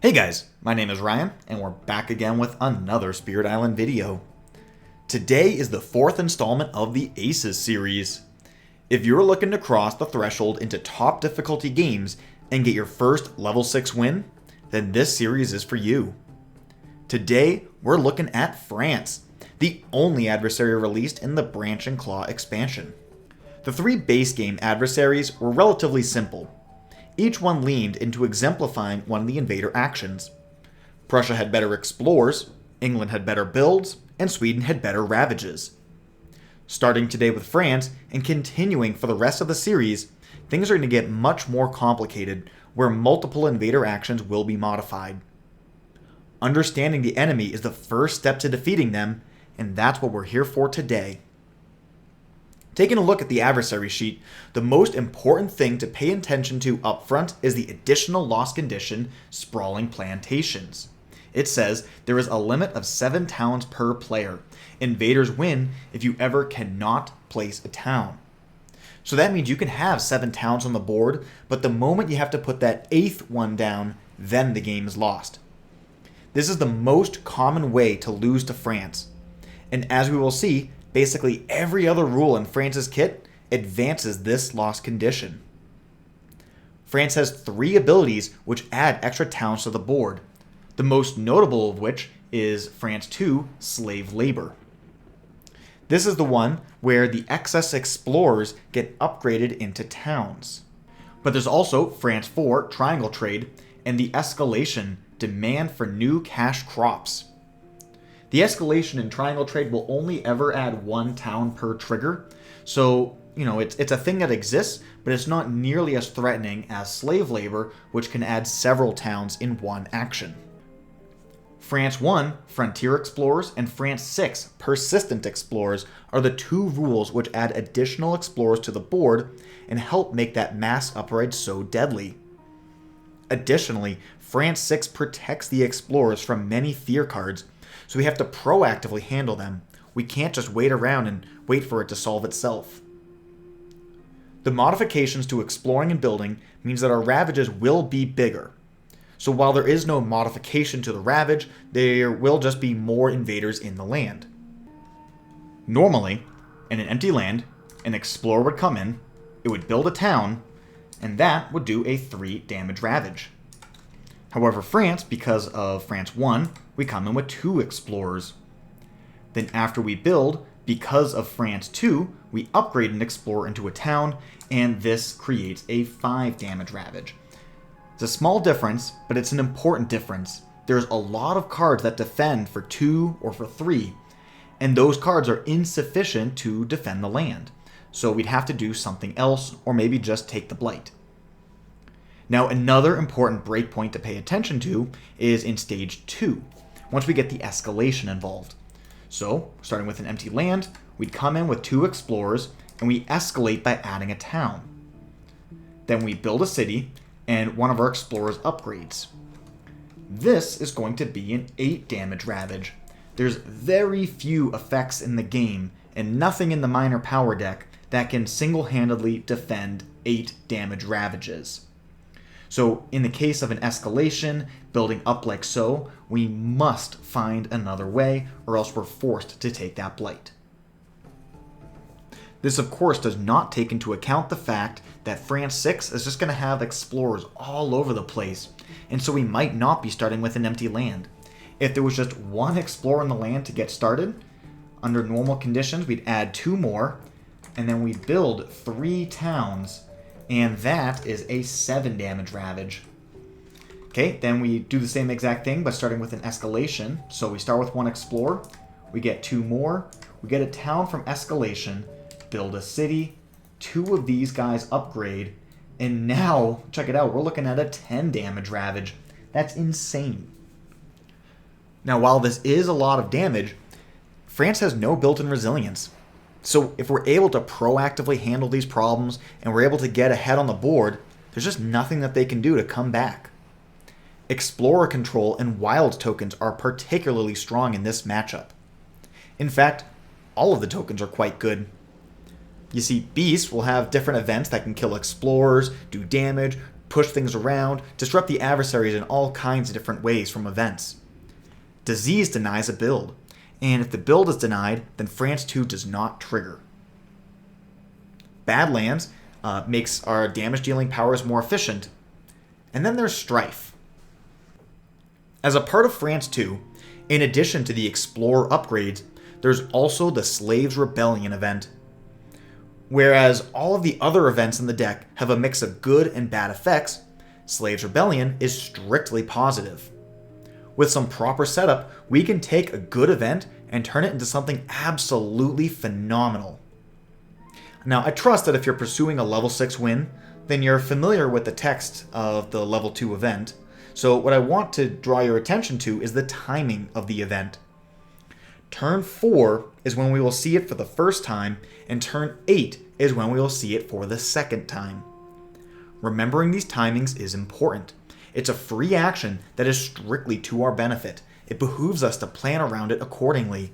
Hey guys, my name is Ryan, and we're back again with another Spirit Island video. Today is the fourth installment of the Aces series. If you're looking to cross the threshold into top difficulty games and get your first level 6 win, then this series is for you. Today, we're looking at France, the only adversary released in the Branch and Claw expansion. The three base game adversaries were relatively simple. Each one leaned into exemplifying one of the invader actions. Prussia had better explorers, England had better builds, and Sweden had better ravages. Starting today with France, and continuing for the rest of the series, things are going to get much more complicated, where multiple invader actions will be modified. Understanding the enemy is the first step to defeating them, and that's what we're here for today. Taking a look at the adversary sheet, the most important thing to pay attention to up front is the additional loss condition, Sprawling Plantations. It says there is a limit of 7 towns per player. Invaders win if you ever cannot place a town. So that means you can have 7 towns on the board, but the moment you have to put that 8th one down, then the game is lost. This is the most common way to lose to France. And as we will see, basically every other rule in France's kit advances this loss condition. France has 3 abilities which add extra towns to the board, the most notable of which is France 2, Slave Labor. This is the one where the excess explorers get upgraded into towns. But there's also France 4, Triangle Trade, and the Escalation, Demand for New Cash Crops. The escalation in Triangle Trade will only ever add 1 town per trigger, so it's a thing that exists, but it's not nearly as threatening as Slave Labor, which can add several towns in one action. France 1, Frontier Explorers, and France 6, Persistent Explorers, are the 2 rules which add additional explorers to the board and help make that mass upgrade so deadly. Additionally, France 6 protects the explorers from many fear cards, so we have to proactively handle them. We can't just wait around and wait for it to solve itself. The modifications to exploring and building means that our ravages will be bigger. So while there is no modification to the ravage, there will just be more invaders in the land. Normally, in an empty land, an explorer would come in, it would build a town, and that would do a 3 damage ravage. However, France, because of France 1, we come in with 2 explorers. Then after we build, because of France 2, we upgrade an explorer into a town, and this creates a 5 damage ravage. It's a small difference, but it's an important difference. There's a lot of cards that defend for 2 or for 3, and those cards are insufficient to defend the land. So we'd have to do something else, or maybe just take the blight. Now, another important breakpoint to pay attention to is in Stage 2, once we get the escalation involved. So, starting with an empty land, we'd come in with 2 explorers, and we escalate by adding a town. Then we build a city, and one of our explorers upgrades. This is going to be an 8 damage ravage. There's very few effects in the game, and nothing in the minor power deck that can single-handedly defend 8 damage ravages. So in the case of an escalation, building up like so, we must find another way, or else we're forced to take that blight. This of course does not take into account the fact that France 6 is just going to have explorers all over the place, and so we might not be starting with an empty land. If there was just 1 explorer in the land to get started, under normal conditions we'd add 2 more, and then we'd build 3 towns, and that is a 7 damage ravage. Okay, then we do the same exact thing by starting with an escalation. So we start with 1 explorer, we get 2 more, we get a town from escalation, build a city, 2 of these guys upgrade, and now, check it out, we're looking at a 10 damage ravage. That's insane. Now, while this is a lot of damage, France has no built-in resilience. So if we're able to proactively handle these problems and we're able to get ahead on the board, there's just nothing that they can do to come back. Explorer control and wild tokens are particularly strong in this matchup. In fact, all of the tokens are quite good. You see, beasts will have different events that can kill explorers, do damage, push things around, disrupt the adversaries in all kinds of different ways from events. Disease denies a build, and if the build is denied, then France 2 does not trigger. Badlands makes our damage dealing powers more efficient. And then there's Strife. As a part of France 2, in addition to the Explorer upgrades, there's also the Slaves Rebellion event. Whereas all of the other events in the deck have a mix of good and bad effects, Slaves Rebellion is strictly positive. With some proper setup, we can take a good event and turn it into something absolutely phenomenal. Now, I trust that if you're pursuing a level 6 win, then you're familiar with the text of the level 2 event. So what I want to draw your attention to is the timing of the event. Turn 4 is when we will see it for the first time, and turn 8 is when we will see it for the second time. Remembering these timings is important. It's a free action that is strictly to our benefit. It behooves us to plan around it accordingly.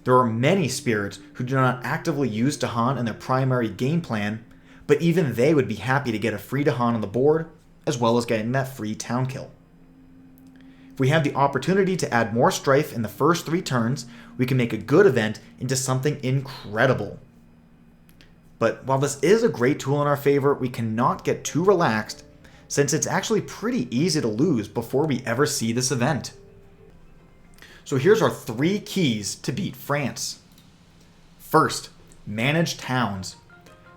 There are many spirits who do not actively use Dahan in their primary game plan, but even they would be happy to get a free Dahan on the board, as well as getting that free town kill. If we have the opportunity to add more strife in the first 3 turns, we can make a good event into something incredible. But while this is a great tool in our favor, we cannot get too relaxed, since it's actually pretty easy to lose before we ever see this event. So here's our 3 keys to beat France. First, manage towns.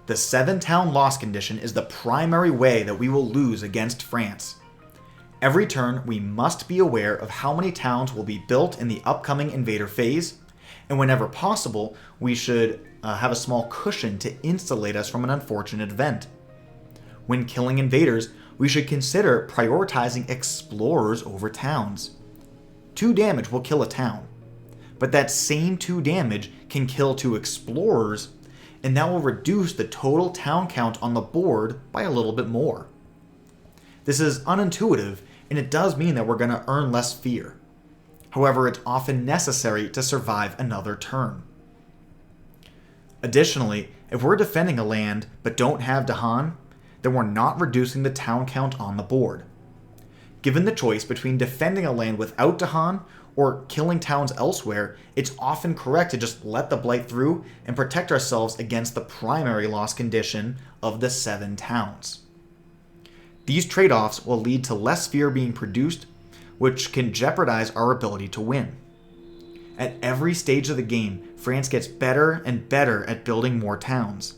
The 7-town loss condition is the primary way that we will lose against France. Every turn, we must be aware of how many towns will be built in the upcoming invader phase, and whenever possible, we should have a small cushion to insulate us from an unfortunate event. When killing invaders, we should consider prioritizing explorers over towns. 2 damage will kill a town, but that same 2 damage can kill 2 explorers, and that will reduce the total town count on the board by a little bit more. This is unintuitive, and it does mean that we're going to earn less fear. However, it's often necessary to survive another turn. Additionally, if we're defending a land but don't have Dahan, then we're not reducing the town count on the board. Given the choice between defending a land without Dahan or killing towns elsewhere, it's often correct to just let the blight through and protect ourselves against the primary loss condition of the 7 towns. These trade-offs will lead to less fear being produced, which can jeopardize our ability to win. At every stage of the game, France gets better and better at building more towns.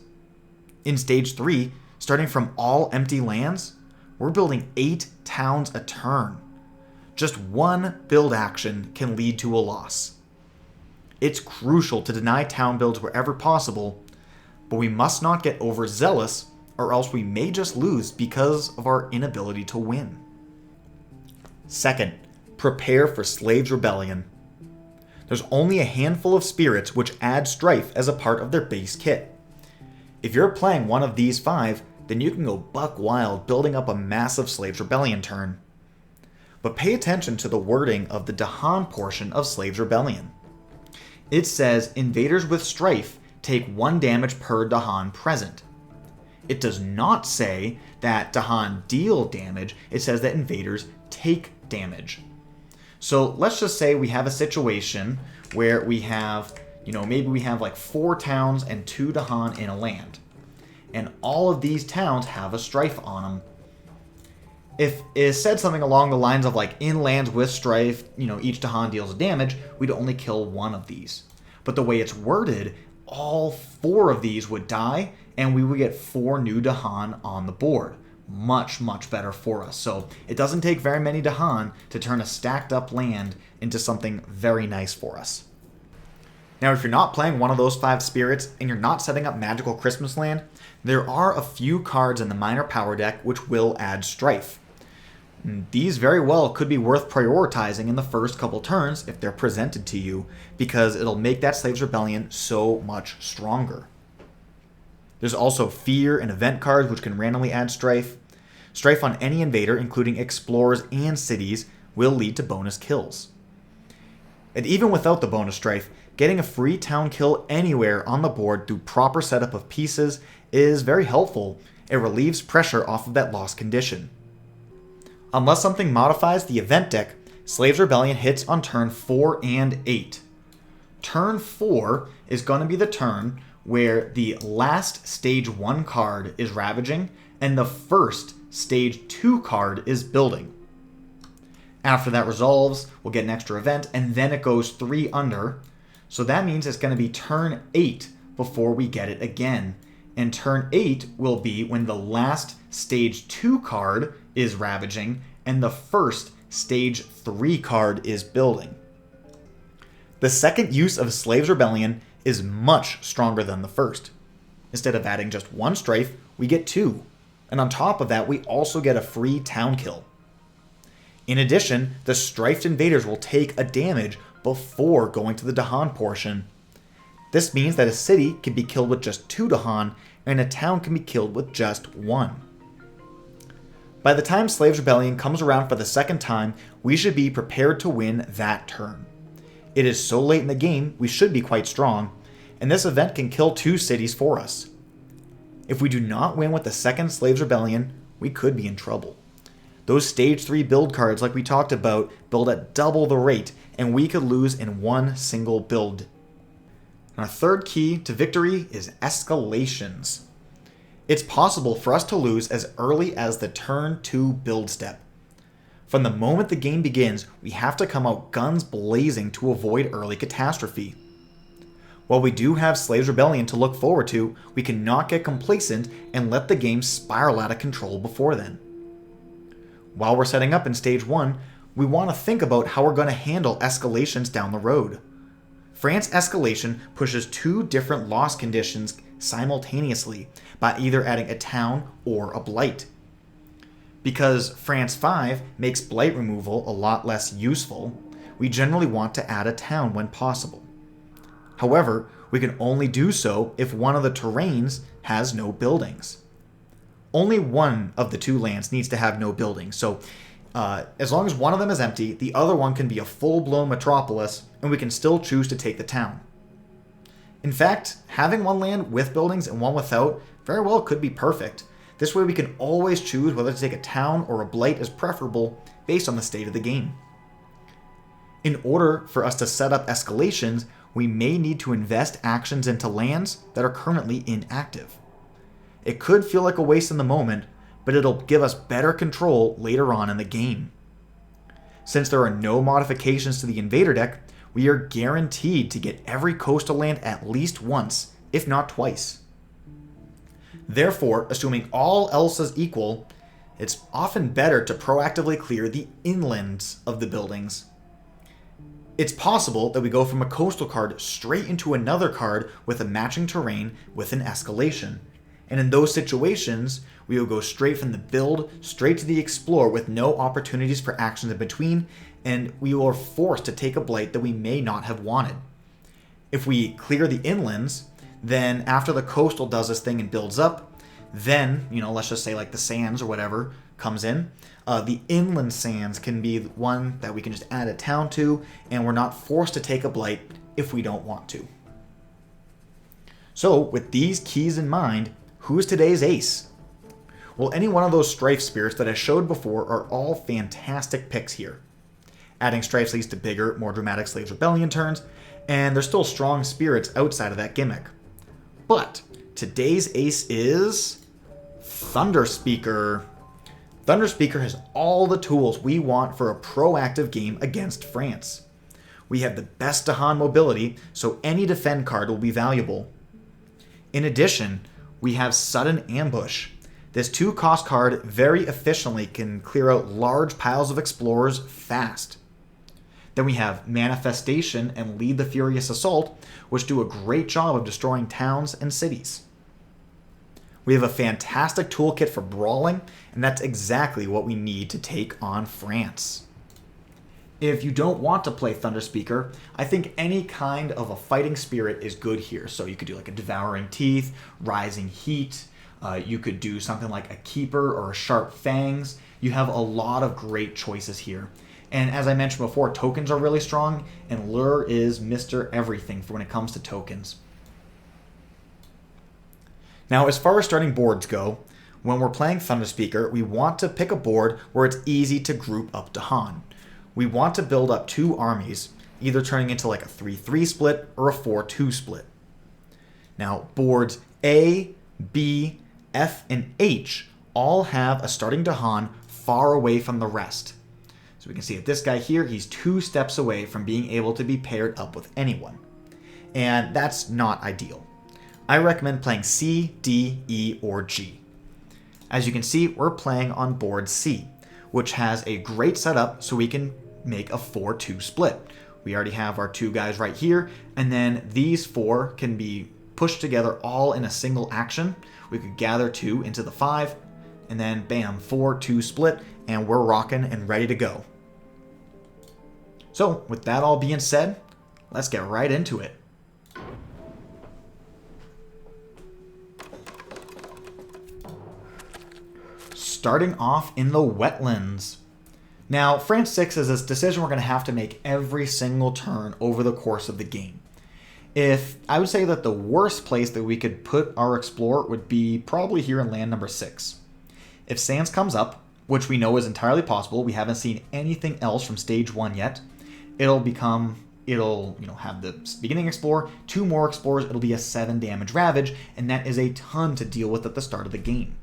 In Stage 3, starting from all empty lands, we're building 8 towns a turn. Just 1 build action can lead to a loss. It's crucial to deny town builds wherever possible, but we must not get overzealous, or else we may just lose because of our inability to win. Second, prepare for Slaves Rebellion. There's only a handful of spirits which add strife as a part of their base kit. If you're playing one of these 5, then you can go buck wild building up a massive Slaves Rebellion turn. But pay attention to the wording of the Dahan portion of Slaves Rebellion. It says invaders with strife take 1 damage per Dahan present. It does not say that Dahan deal damage, it says that invaders take damage. So let's just say we have a situation where we have, maybe we have like 4 towns and 2 Dahan in a land. And all of these towns have a strife on them. If it said something along the lines of like in lands with strife, each Dahan deals damage, we'd only kill 1 of these. But the way it's worded, all 4 of these would die, and we would get 4 new Dahan on the board. Much, much better for us. So it doesn't take very many Dahan to turn a stacked up land into something very nice for us. Now, if you're not playing one of those 5 spirits and you're not setting up Magical Christmas Land, there are a few cards in the minor power deck which will add strife. These very well could be worth prioritizing in the first couple turns if they're presented to you, because it'll make that Slaves Rebellion so much stronger. There's also fear and event cards which can randomly add strife. Strife on any invader, including explorers and cities, will lead to bonus kills. And even without the bonus strife, getting a free town kill anywhere on the board through proper setup of pieces is very helpful, It relieves pressure off of that lost condition. Unless something modifies the event deck, Slaves Rebellion hits on turn 4 and 8. Turn 4 is going to be the turn where the last stage 1 card is Ravaging and the first stage 2 card is Building. After that resolves, we'll get an extra event, and then it goes 3 under. So that means it's going to be turn 8 before we get it again. And turn 8 will be when the last stage 2 card is Ravaging and the first stage 3 card is Building. The second use of Slaves Rebellion is much stronger than the first. Instead of adding just 1 strafe, we get 2. And on top of that, we also get a free town kill. In addition, the strifed invaders will take a damage before going to the Dahan portion. This means that a city can be killed with just 2 Dahan, and a town can be killed with just 1. By the time Slaves Rebellion comes around for the second time, we should be prepared to win that turn. It is so late in the game, we should be quite strong, and this event can kill 2 cities for us. If we do not win with the second Slaves Rebellion, we could be in trouble. Those stage 3 build cards, like we talked about, build at double the rate, and we could lose in one single build. Our third key to victory is escalations. It's possible for us to lose as early as the turn 2 build step. From the moment the game begins, we have to come out guns blazing to avoid early catastrophe. While we do have Slaves Rebellion to look forward to, we cannot get complacent and let the game spiral out of control before then. While we're setting up in stage 1, we want to think about how we're going to handle escalations down the road. France escalation pushes 2 different loss conditions simultaneously by either adding a town or a blight. Because France 5 makes blight removal a lot less useful, we generally want to add a town when possible. However, we can only do so if one of the terrains has no buildings. Only one of the 2 lands needs to have no buildings, so as long as one of them is empty, the other one can be a full-blown metropolis, and we can still choose to take the town. In fact, having one land with buildings and one without very well could be perfect. This way we can always choose whether to take a town or a blight as preferable based on the state of the game. In order for us to set up escalations, we may need to invest actions into lands that are currently inactive. It could feel like a waste in the moment, but it'll give us better control later on in the game. Since there are no modifications to the invader deck, we are guaranteed to get every coastal land at least once, if not twice. Therefore, assuming all else is equal, it's often better to proactively clear the inlands of the buildings. It's possible that we go from a coastal card straight into another card with a matching terrain with an escalation. And in those situations, we will go straight from the build, straight to the explore with no opportunities for actions in between, and we are forced to take a blight that we may not have wanted. If we clear the inlands, then after the coastal does this thing and builds up, then, let's just say like the sands or whatever comes in, the inland sands can be one that we can just add a town to, and we're not forced to take a blight if we don't want to. So with these keys in mind, who's today's ace? Well, any one of those Strife Spirits that I showed before are all fantastic picks here. Adding Strifes leads to bigger, more dramatic Slaves Rebellion turns, and there's still strong spirits outside of that gimmick. But today's ace is Thunderspeaker. Thunderspeaker has all the tools we want for a proactive game against France. We have the best Dahan mobility, so any defend card will be valuable. In addition, we have Sudden Ambush. This 2-cost card very efficiently can clear out large piles of explorers fast. Then we have Manifestation and Lead the Furious Assault, which do a great job of destroying towns and cities. We have a fantastic toolkit for brawling, and that's exactly what we need to take on France. If you don't want to play Thunderspeaker, I think any kind of a fighting spirit is good here. So you could do like a Devouring Teeth, Rising Heat, you could do something like a Keeper or a Sharp Fangs. You have a lot of great choices here. And as I mentioned before, tokens are really strong, and Lure is Mr. Everything for when it comes to tokens. Now, as far as starting boards go, When we're playing Thunder Speaker, we want to pick a board where it's easy to group up Dahan. We want to build up 2 armies, either turning into like a 3-3 split or a 4-2 split. Now, boards A, B, F, and H all have a starting Dahan far away from the rest. So we can see that this guy here, he's 2 steps away from being able to be paired up with anyone. And that's not ideal. I recommend playing C, D, E, or G. As you can see, we're playing on board C, which has a great setup so we can make a 4-2 split. We already have our 2 guys right here, and then these 4 can be pushed together all in a single action. We could gather 2 into the 5, and then bam, 4-2 split, and we're rocking and ready to go. So with that all being said, let's get right into it. Starting off in the wetlands. Now, France 6 is a decision we're going to have to make every single turn over the course of the game. I would say that the worst place that we could put our Explorer would be probably here in land number 6. If Sands comes up, which we know is entirely possible, we haven't seen anything else from stage 1 yet, it'll have the beginning Explorer, 2 more Explorers, it'll be a 7 damage Ravage, and that is a ton to deal with at the start of the game.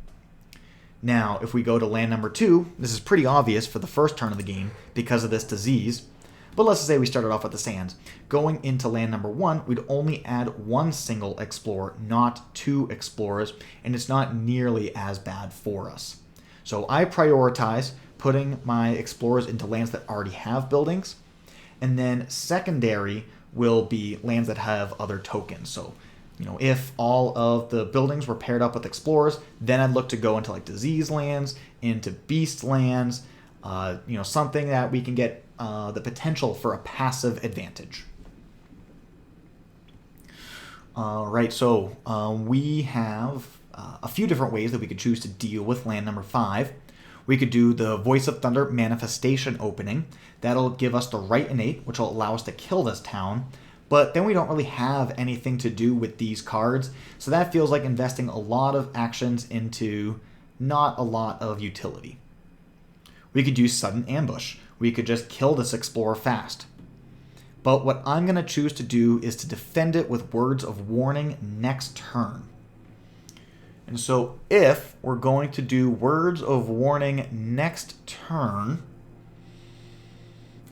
Now, if we go to land number 2, this is pretty obvious for the first turn of the game because of this disease, but let's just say we started off with the Sands. Going into land number 1, we'd only add 1 single Explorer, not 2 Explorers, and it's not nearly as bad for us. So I prioritize putting my Explorers into lands that already have buildings, and then secondary will be lands that have other tokens. So, if all of the buildings were paired up with Explorers, then I'd look to go into like disease lands, into beast lands, something that we can get the potential for a passive advantage. Alright, so we have a few different ways that we could choose to deal with land number 5. We could do the Voice of Thunder manifestation opening. That'll give us the right innate, which will allow us to kill this town. But then we don't really have anything to do with these cards, so that feels like investing a lot of actions into not a lot of utility. We could use Sudden Ambush. We could just kill this Explorer fast. But what I'm going to choose to do is to defend it with Words of Warning next turn. And so if we're going to do Words of Warning next turn,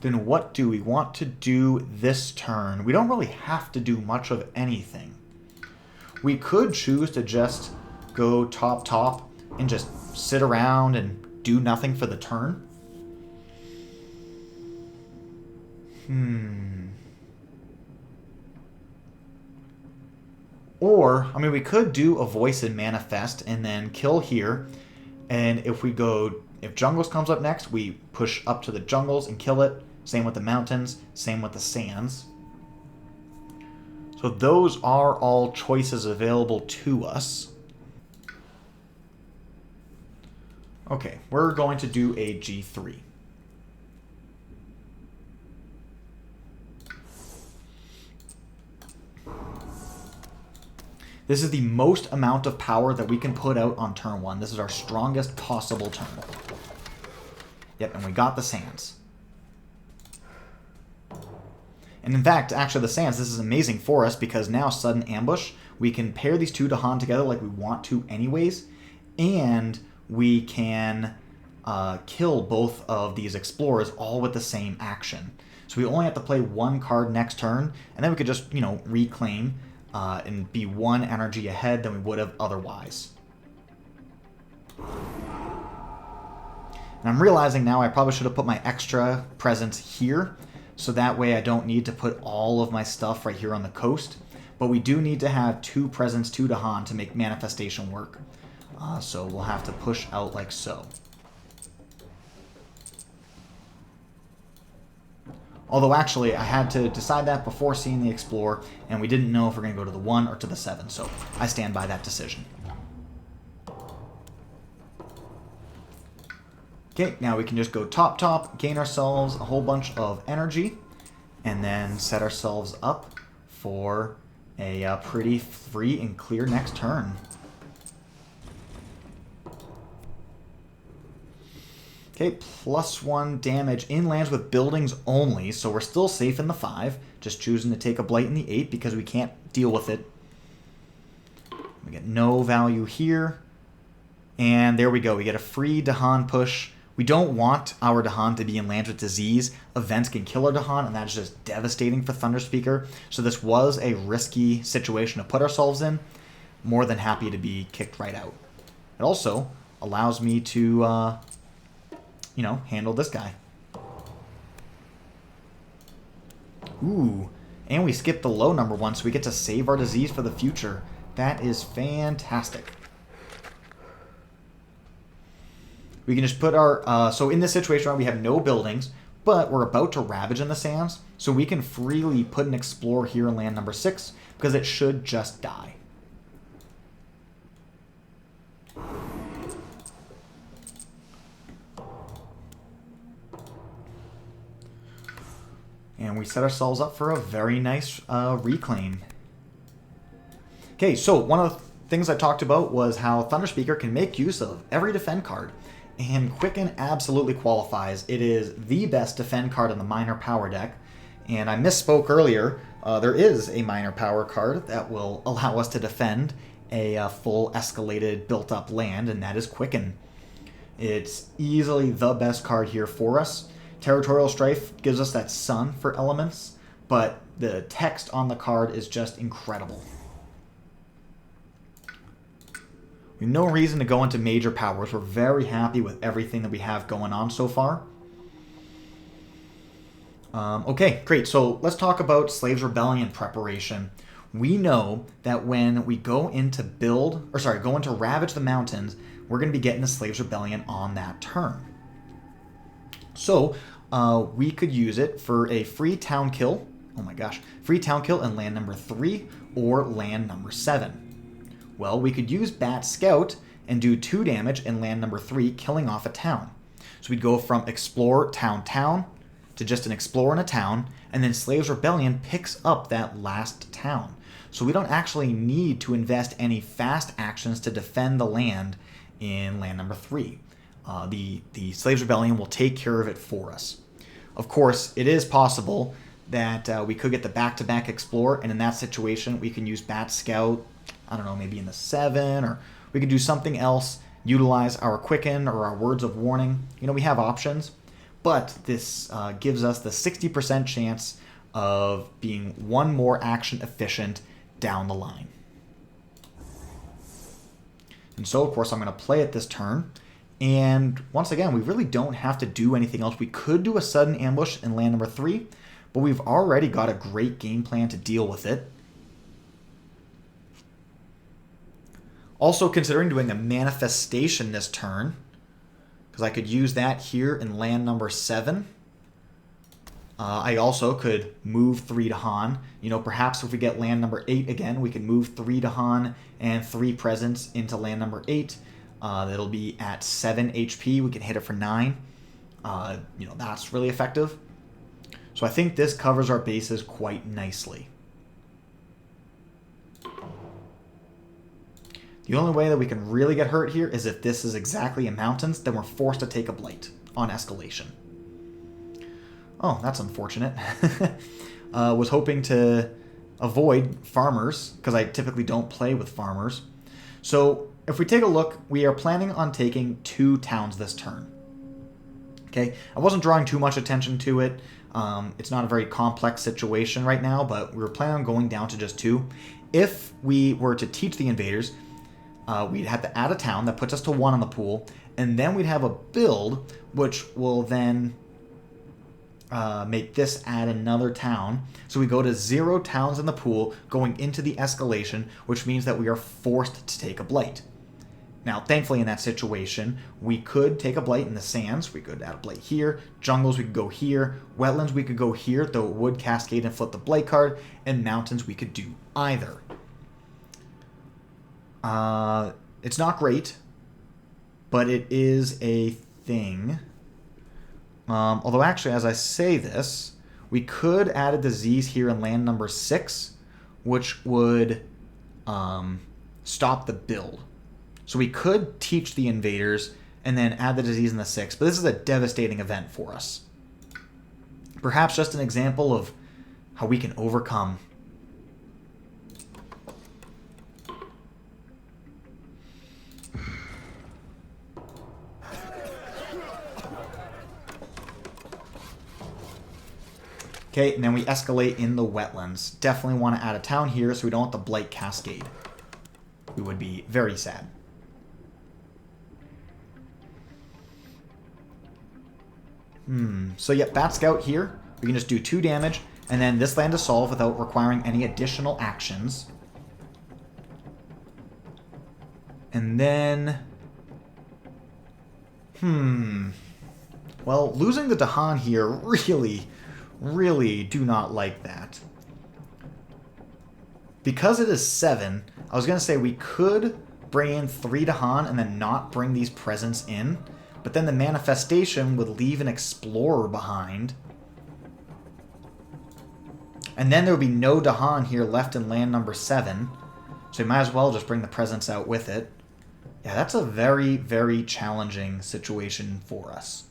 then what do we want to do this turn? We don't really have to do much of anything. We could choose to just go top and just sit around and do nothing for the turn. Or, we could do a Voice and Manifest and then kill here. And if Jungles comes up next, we push up to the Jungles and kill it. Same with the mountains, same with the sands. So those are all choices available to us. Okay, we're going to do a G3. This is the most amount of power that we can put out on turn 1. This is our strongest possible turn. Yep, and we got the sands. And in fact, actually the sands, this is amazing for us because now Sudden Ambush, we can pair these 2 Dahan together like we want to anyways, and we can kill both of these Explorers all with the same action. So we only have to play 1 card next turn, and then we could just, reclaim and be 1 energy ahead than we would have otherwise. And I'm realizing now I probably should have put my extra presence here, so that way I don't need to put all of my stuff right here on the coast. But we do need to have 2 presence, 2 Dahan to make manifestation work. So we'll have to push out like so. Although actually, I had to decide that before seeing the Explorer, and we didn't know if we're going to go to the 1 or to the 7, so I stand by that decision. Okay, now we can just go top, gain ourselves a whole bunch of energy, and then set ourselves up for a pretty free and clear next turn. Okay, +1 damage in lands with buildings only, so we're still safe in the 5. Just choosing to take a blight in the 8 because we can't deal with it. We get no value here. And there we go. We get a free Dahan push. We don't want our Dahan to be in lands with disease. Events can kill our Dahan, and that's just devastating for Thunderspeaker. So this was a risky situation to put ourselves in. More than happy to be kicked right out. It also allows me to, handle this guy. Ooh, and we skipped the low number 1, so we get to save our disease for the future. That is fantastic. We can just put our... so in this situation, we have no buildings, but we're about to Ravage in the Sands, so we can freely put an Explorer here in land number 6, because it should just die. And we set ourselves up for a very nice reclaim. Okay, so one of the things I talked about was how Thunderspeaker can make use of every defend card. And Quicken absolutely qualifies. It is the best defend card in the minor power deck. And I misspoke earlier. There is a minor power card that will allow us to defend a full escalated built-up land, and that is Quicken. It's easily the best card here for us. Territorial Strife gives us that sun for elements, but the text on the card is just incredible. We have no reason to go into major powers. We're very happy with everything that we have going on so far. Okay, great. So let's talk about Slaves Rebellion preparation. We know that when we go into Ravage the Mountains, we're going to be getting the Slaves Rebellion on that turn. So we could use it for a free town kill. Oh my gosh. Free town kill in land number 3 or land number 7. Well, we could use Bat Scout and do 2 damage in land number 3, killing off a town. So we'd go from Explorer, Town, Town, to just an Explorer and a town, and then Slaves Rebellion picks up that last town. So we don't actually need to invest any fast actions to defend the land in land number 3. The Slaves Rebellion will take care of it for us. Of course, it is possible that we could get the back-to-back Explorer, and in that situation, we can use Bat Scout, I don't know, maybe in the 7, or we could do something else, utilize our Quicken or our Words of Warning. We have options, but this gives us the 60% chance of being one more action efficient down the line. And so, of course, I'm going to play it this turn. And once again, we really don't have to do anything else. We could do a sudden ambush in land number 3, but we've already got a great game plan to deal with it. Also considering doing a manifestation this turn, because I could use that here in land number 7. I also could move 3 Dahan. Perhaps if we get land number 8 again, we can move 3 Dahan and 3 presents into land number 8. That'll be at 7 HP. We can hit it for 9. That's really effective. So I think this covers our bases quite nicely. The only way that we can really get hurt here is if this is exactly in mountains, then we're forced to take a blight on escalation. Oh, that's unfortunate. Was hoping to avoid farmers, because I typically don't play with farmers. So if we take a look, we are planning on taking 2 towns this turn. Okay, I wasn't drawing too much attention to it. It's not a very complex situation right now, but we were planning on going down to just 2. If we were to teach the invaders, we'd have to add a town that puts us to 1 on the pool, and then we'd have a build which will then make this add another town. So we go to 0 towns in the pool going into the escalation, which means that we are forced to take a blight. Now, thankfully in that situation, we could take a blight in the sands. We could add a blight here. Jungles, we could go here. Wetlands, we could go here, though it would cascade and flip the blight card. And mountains, we could do either. It's not great, but it is a thing. Although actually, as I say this, we could add a disease here in land number 6, which would stop the build. So we could teach the invaders and then add the disease in the 6. But this is a devastating event for us. Perhaps just an example of how we can overcome. Okay, and then we escalate in the wetlands. Definitely want to add a town here so we don't want the Blight Cascade. We would be very sad. So yeah, Bat Scout here. We can just do 2 damage, and then this land is solved without requiring any additional actions. And then... Well, losing the Dahan here really do not like that. Because it is 7, I was going to say we could bring in 3 Dahan and then not bring these presents in, but then the manifestation would leave an explorer behind. And then there would be no Dahan here left in land number 7, so we might as well just bring the presents out with it. Yeah, that's a very challenging situation for us.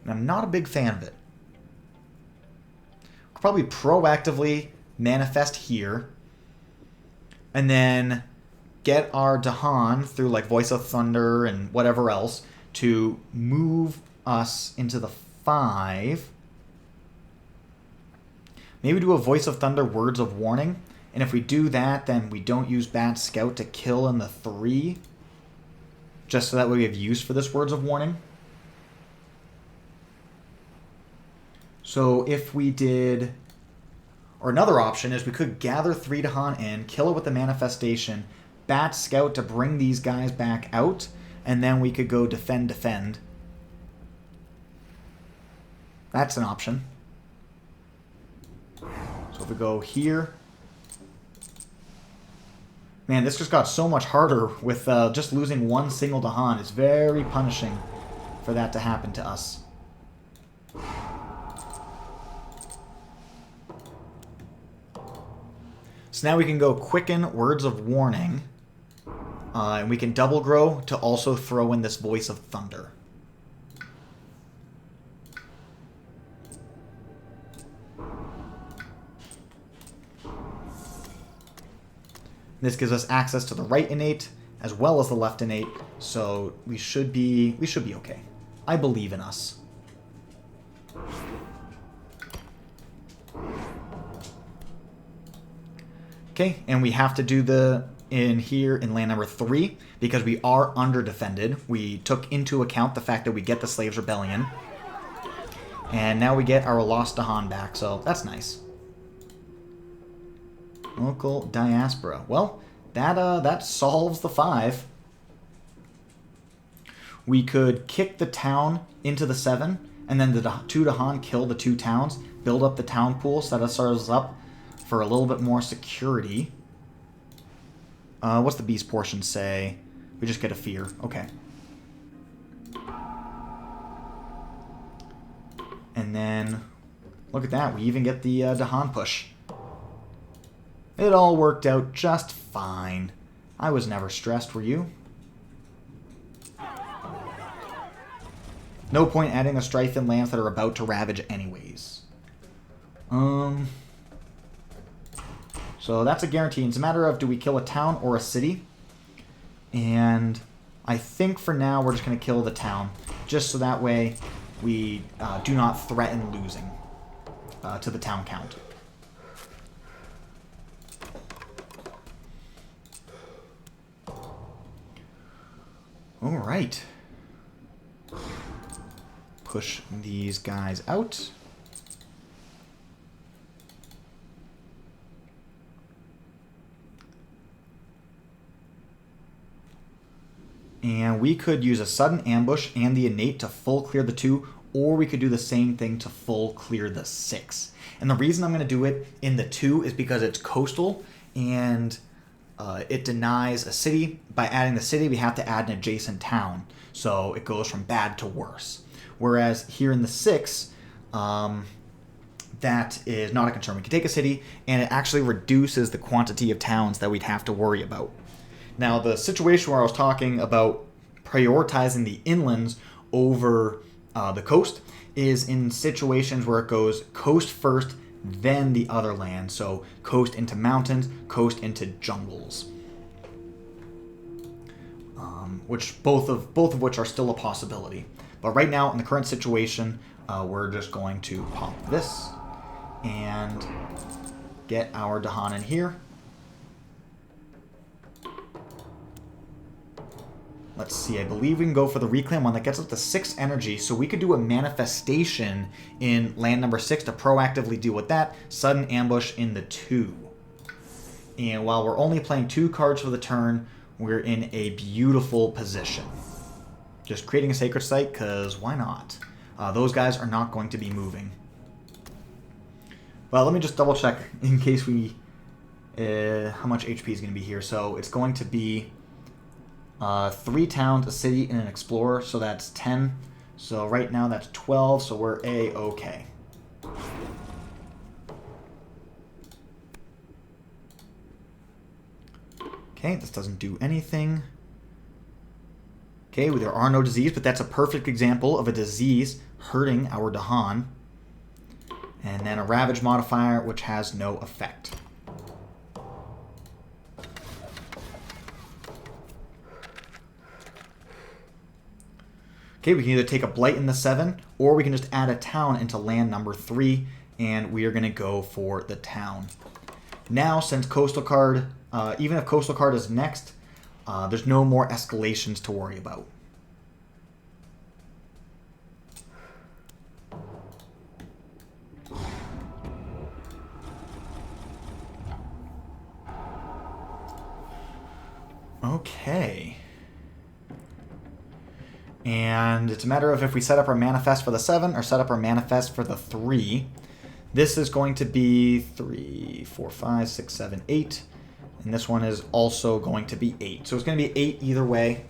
And I'm not a big fan of it. We'll probably proactively manifest here, and then get our Dahan through like Voice of Thunder and whatever else to move us into the 5. Maybe do a Voice of Thunder Words of Warning, and if we do that, then we don't use Bat Scout to kill in the 3, just so that way we have use for this Words of Warning. So if we did... Or another option is we could gather 3 Dahan in, kill it with the manifestation, Bat Scout to bring these guys back out, and then we could go defend. That's an option. So if we go here... Man, this just got so much harder with just losing 1 single Dahan. It's very punishing for that to happen to us. So now we can go Quicken Words of Warning. And we can double grow to also throw in this Voice of Thunder. This gives us access to the right innate as well as the left innate, so we should be okay. I believe in us. Okay, and we have to do the in here in land number 3 because we are under defended. We took into account the fact that we get the Slaves Rebellion, and now we get our lost Dahan back, so that's nice. Local diaspora. Well, that solves the 5. We could kick the town into the 7, and then the 2 Dahan kill the 2 towns, build up the town pool, set ourselves up for a little bit more security. What's the beast portion say? We just get a fear. Okay. And then, look at that. We even get the Dahan push. It all worked out just fine. I was never stressed, were you? No point adding a strife in lands that are about to ravage anyways. So that's a guarantee. It's a matter of do we kill a town or a city? And I think for now we're just going to kill the town. Just so that way we do not threaten losing to the town count. Alright. Push these guys out. And we could use a sudden ambush and the innate to full clear the 2, or we could do the same thing to full clear the 6. And the reason I'm going to do it in the 2 is because it's coastal, and it denies a city. By adding the city, we have to add an adjacent town, so it goes from bad to worse. Whereas here in the 6, that is not a concern. We can take a city, and it actually reduces the quantity of towns that we'd have to worry about. Now, the situation where I was talking about prioritizing the inlands over the coast is in situations where it goes coast first, then the other land. So coast into mountains, coast into jungles, which both of which are still a possibility. But right now, in the current situation, we're just going to pop this and get our Dahan in here. Let's see, I believe we can go for the Reclaim one that gets up to 6 energy, so we could do a manifestation in land number 6 to proactively deal with that. Sudden ambush in the 2. And while we're only playing 2 cards for the turn, we're in a beautiful position. Just creating a Sacred Site, because why not? Those guys are not going to be moving. Well, let me just double check in case we... how much HP is going to be here. So it's going to be 3 towns, a city, and an explorer. So that's 10. So right now that's 12. So we're A-okay. Okay, this doesn't do anything. Okay, well, there are no disease, but that's a perfect example of a disease hurting our Dahan. And then a Ravage modifier, which has no effect. Okay, we can either take a Blight in the 7, or we can just add a town into land number 3, and we are going to go for the town. Now, since Coastal card, even if Coastal card is next, there's no more escalations to worry about. Okay. And it's a matter of if we set up our manifest for the 7 or set up our manifest for the 3. This is going to be 3, 4, 5, 6, 7, 8. And this one is also going to be 8. So it's going to be 8 either way.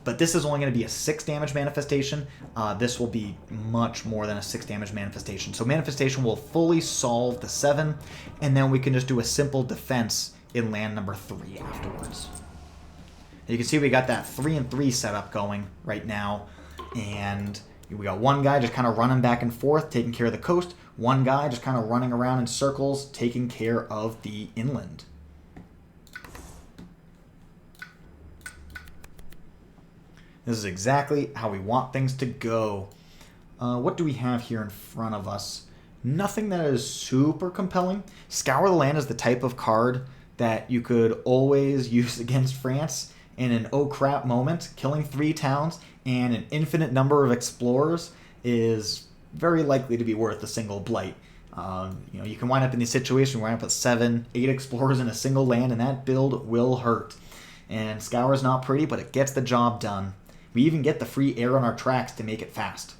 But this is only going to be a 6 damage manifestation. This will be much more than a 6 damage manifestation. So manifestation will fully solve the 7. And then we can just do a simple defense in land number 3 afterwards. You can see we got that 3 and 3 setup going right now, and we got one guy just kind of running back and forth, taking care of the coast. One guy just kind of running around in circles, taking care of the inland. This is exactly how we want things to go. What do we have here in front of us? Nothing that is super compelling. Scour the Land is the type of card that you could always use against France. In an oh crap moment, killing 3 towns and an infinite number of explorers is very likely to be worth a single Blight. You can wind up in these situations where you wind up with 7, 8 explorers in a single land, and that build will hurt. And Scour is not pretty, but it gets the job done. We even get the free air on our tracks to make it fast.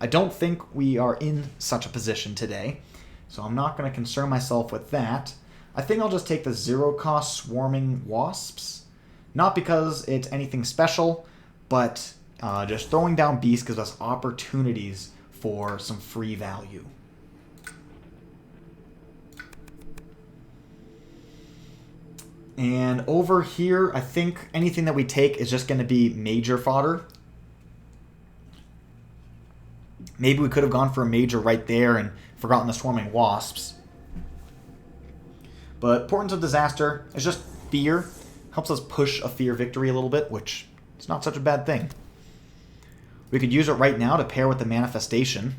I don't think we are in such a position today, so I'm not going to concern myself with that. I think I'll just take the 0-cost Swarming Wasps. Not because it's anything special, but just throwing down beasts gives us opportunities for some free value. And over here, I think anything that we take is just going to be major fodder. Maybe we could have gone for a major right there and forgotten the Swarming Wasps. But Portents of Disaster is just fear. Helps us push a fear victory a little bit, which is not such a bad thing. We could use it right now to pair with the manifestation.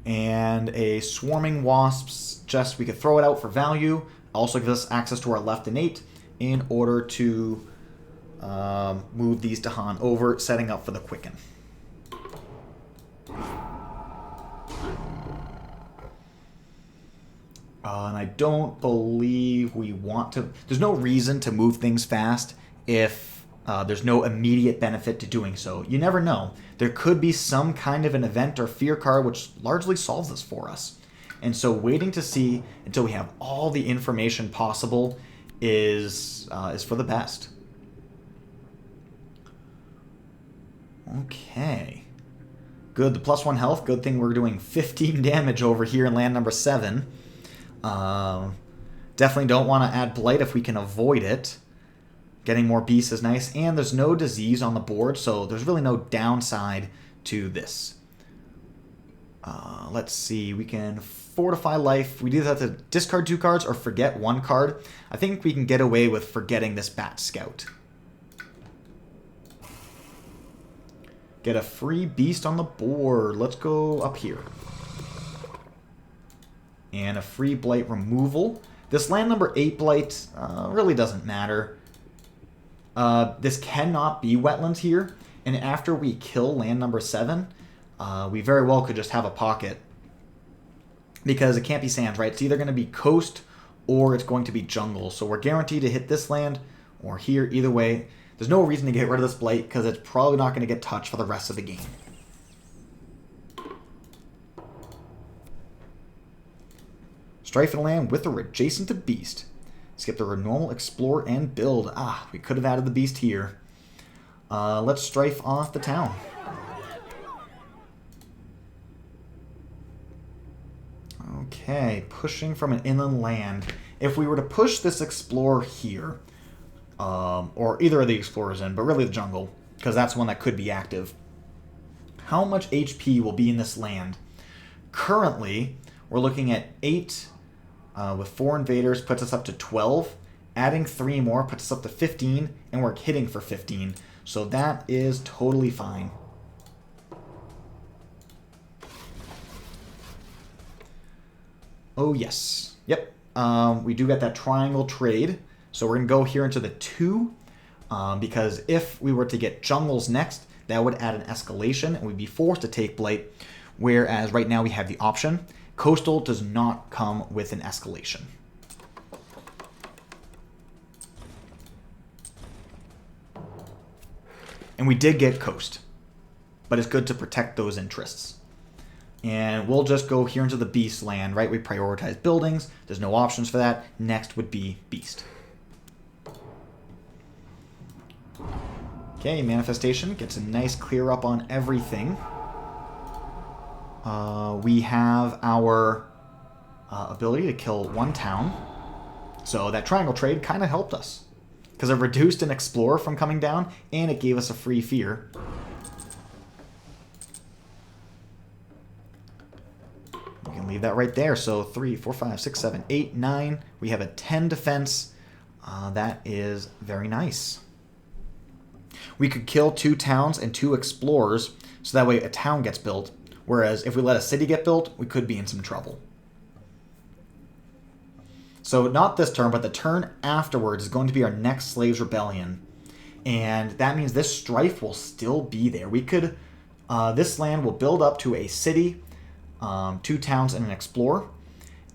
And a Swarming Wasps, just we could throw it out for value. Also gives us access to our left innate in order to move these Dahan over, setting up for the Quicken. And I don't believe we want to... There's no reason to move things fast if there's no immediate benefit to doing so. You never know. There could be some kind of an event or fear card which largely solves this for us. And so waiting to see until we have all the information possible is for the best. Okay. Good. The +1 health. Good thing we're doing 15 damage over here in land number 7. Definitely don't want to add Blight if we can avoid it. Getting more beasts is nice, and there's no disease on the board, so there's really no downside to this. Let's see, we can fortify life. We either have to discard 2 cards or forget 1 card. I think we can get away with forgetting this Bat Scout. Get a free beast on the board. Let's go up here. And a free blight removal. This land number 8 blight really doesn't matter. This cannot be wetlands here. And after we kill land number 7, we very well could just have a pocket. Because it can't be sands, right? It's either going to be coast or it's going to be jungle. So we're guaranteed to hit this land or here. Either way, there's no reason to get rid of this blight because it's probably not going to get touched for the rest of the game. Strife and land with or adjacent to beast. Skip the normal, explore, and build. We could have added the beast here. Let's strife off the town. Okay, pushing from an inland land. If we were to push this explorer here, or either of the explorers in, but really the jungle, because that's one that could be active, how much HP will be in this land? Currently, we're looking at 8 with 4 invaders, puts us up to 12. Adding 3 more puts us up to 15, and we're hitting for 15. So that is totally fine. Oh, yes. Yep. We do get that triangle trade. So we're going to go here into the 2. Because if we were to get jungles next, that would add an escalation, and we'd be forced to take blight. Whereas right now we have the option. Coastal does not come with an escalation. And we did get coast. But it's good to protect those interests. And we'll just go here into the beast land, right? We prioritize buildings. There's no options for that. Next would be beast. Okay, manifestation gets a nice clear up on everything. We have our ability to kill 1 town. So that triangle trade kind of helped us. Because it reduced an explorer from coming down, and it gave us a free fear. We can leave that right there. So 3, 4, 5, 6, 7, 8, 9. We have a 10 defense. That is very nice. We could kill 2 towns and 2 explorers, so that way a town gets built. Whereas if we let a city get built, we could be in some trouble. So not this turn, but the turn afterwards is going to be our next Slaves Rebellion. And that means this strife will still be there. We could, this land will build up to a city, 2 towns, and an explorer.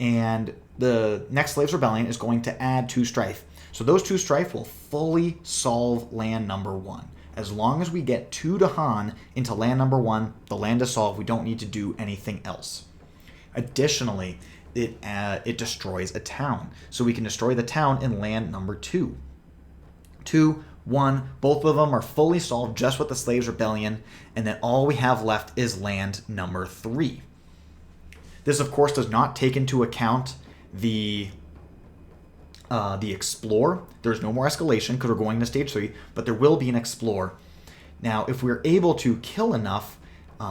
And the next Slaves Rebellion is going to add 2 strife. So those 2 strife will fully solve land number 1. As long as we get 2 Dahan into land number 1, the land is solved. We don't need to do anything else. Additionally, it destroys a town. So we can destroy the town in land number 2. 2, 1, both of them are fully solved just with the Slaves Rebellion, and then all we have left is land number 3. This, of course, does not take into account the Explore. There's no more escalation because we're going to stage 3, but there will be an Explore. Now, if we're able to kill enough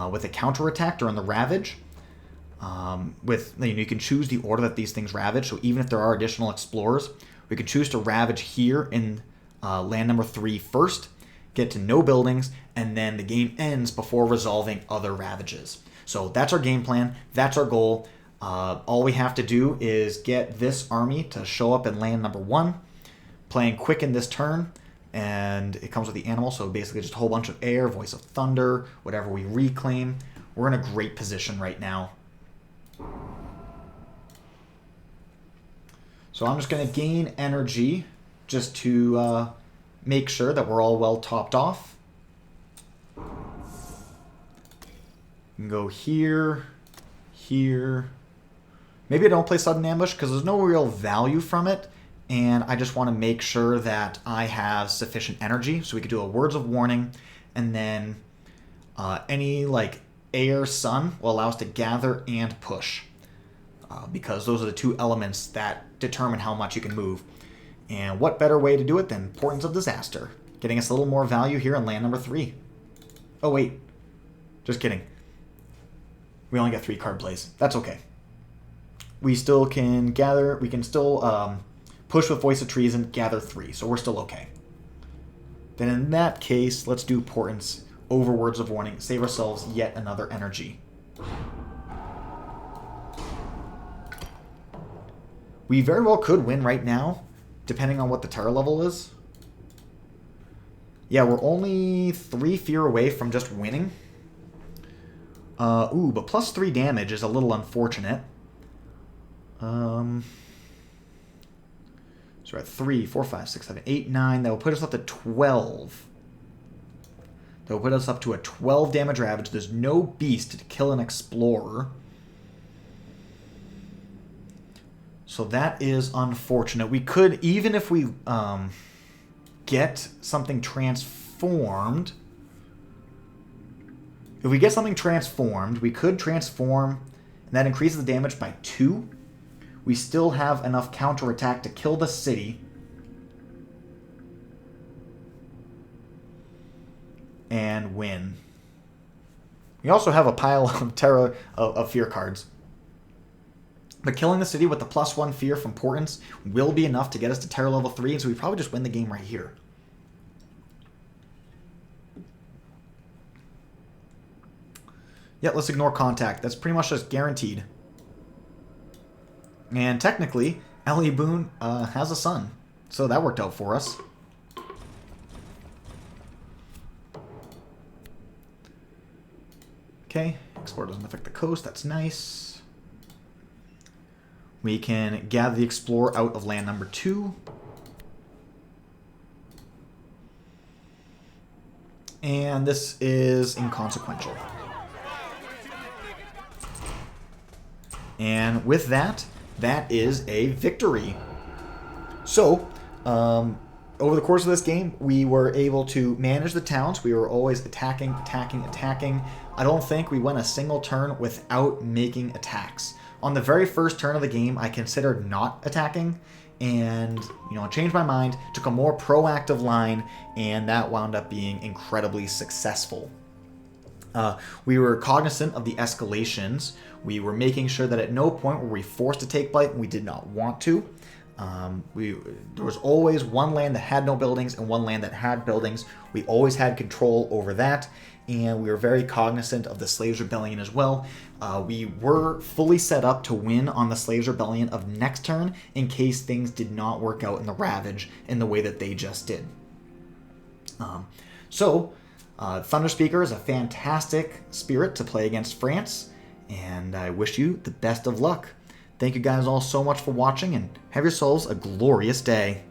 with a counterattack during the Ravage, you can choose the order that these things ravage. So even if there are additional Explorers, we could choose to ravage here in land number 3 first, get to no buildings, and then the game ends before resolving other ravages. So that's our game plan. That's our goal. All we have to do is get this army to show up in land number 1, playing quick in this turn, and it comes with the animal, so basically just a whole bunch of air, voice of thunder, whatever we reclaim. We're in a great position right now. So I'm just going to gain energy just to make sure that we're all well topped off. We can go here, here. Maybe I don't play Sudden Ambush because there's no real value from it, and I just want to make sure that I have sufficient energy. So we could do a Words of Warning, and then any air, sun will allow us to gather and push, because those are the 2 elements that determine how much you can move. And what better way to do it than Portents of Disaster? Getting us a little more value here on land number 3. Oh, wait. Just kidding. We only got 3 card plays. That's okay. We still can gather. We can still push with Voice of Treason, gather 3. So we're still okay. Then in that case, let's do Portents over Words of Warning. Save ourselves yet another energy. We very well could win right now, depending on what the terror level is. Yeah, we're only 3 fear away from just winning. Ooh, but plus 3 damage is a little unfortunate. So we're at 3, 4, 5, 6, 7, 8, 9. That will put us up to 12. That will put us up to a 12 damage ravage. There's no beast to kill an explorer. So that is unfortunate. We could, even if we get something transformed, if we get something transformed, we could transform, and that increases the damage by 2. We still have enough counterattack to kill the city. And win. We also have a pile of terror of fear cards. But killing the city with the +1 fear from Portents will be enough to get us to terror level 3, and so we probably just win the game right here. Yeah, let's ignore contact. That's pretty much just guaranteed. And technically, L.E. Boone has a son, so that worked out for us. Okay, Explorer doesn't affect the coast. That's nice. We can gather the Explorer out of land number 2. And this is inconsequential. And with that, that is a victory. So, over the course of this game, we were able to manage the towns. We were always attacking, attacking, attacking. I don't think we went a single turn without making attacks. On the very first turn of the game, I considered not attacking, and changed my mind, took a more proactive line, and that wound up being incredibly successful. We were cognizant of the escalations. We were making sure that at no point were we forced to take Blight when we did not want to. There was always one land that had no buildings and one land that had buildings. We always had control over that, and we were very cognizant of the Slaves Rebellion as well. We were fully set up to win on the Slaves Rebellion of next turn in case things did not work out in the Ravage in the way that they just did. Thunderspeaker is a fantastic spirit to play against France, and I wish you the best of luck. Thank you guys all so much for watching, and have yourselves a glorious day.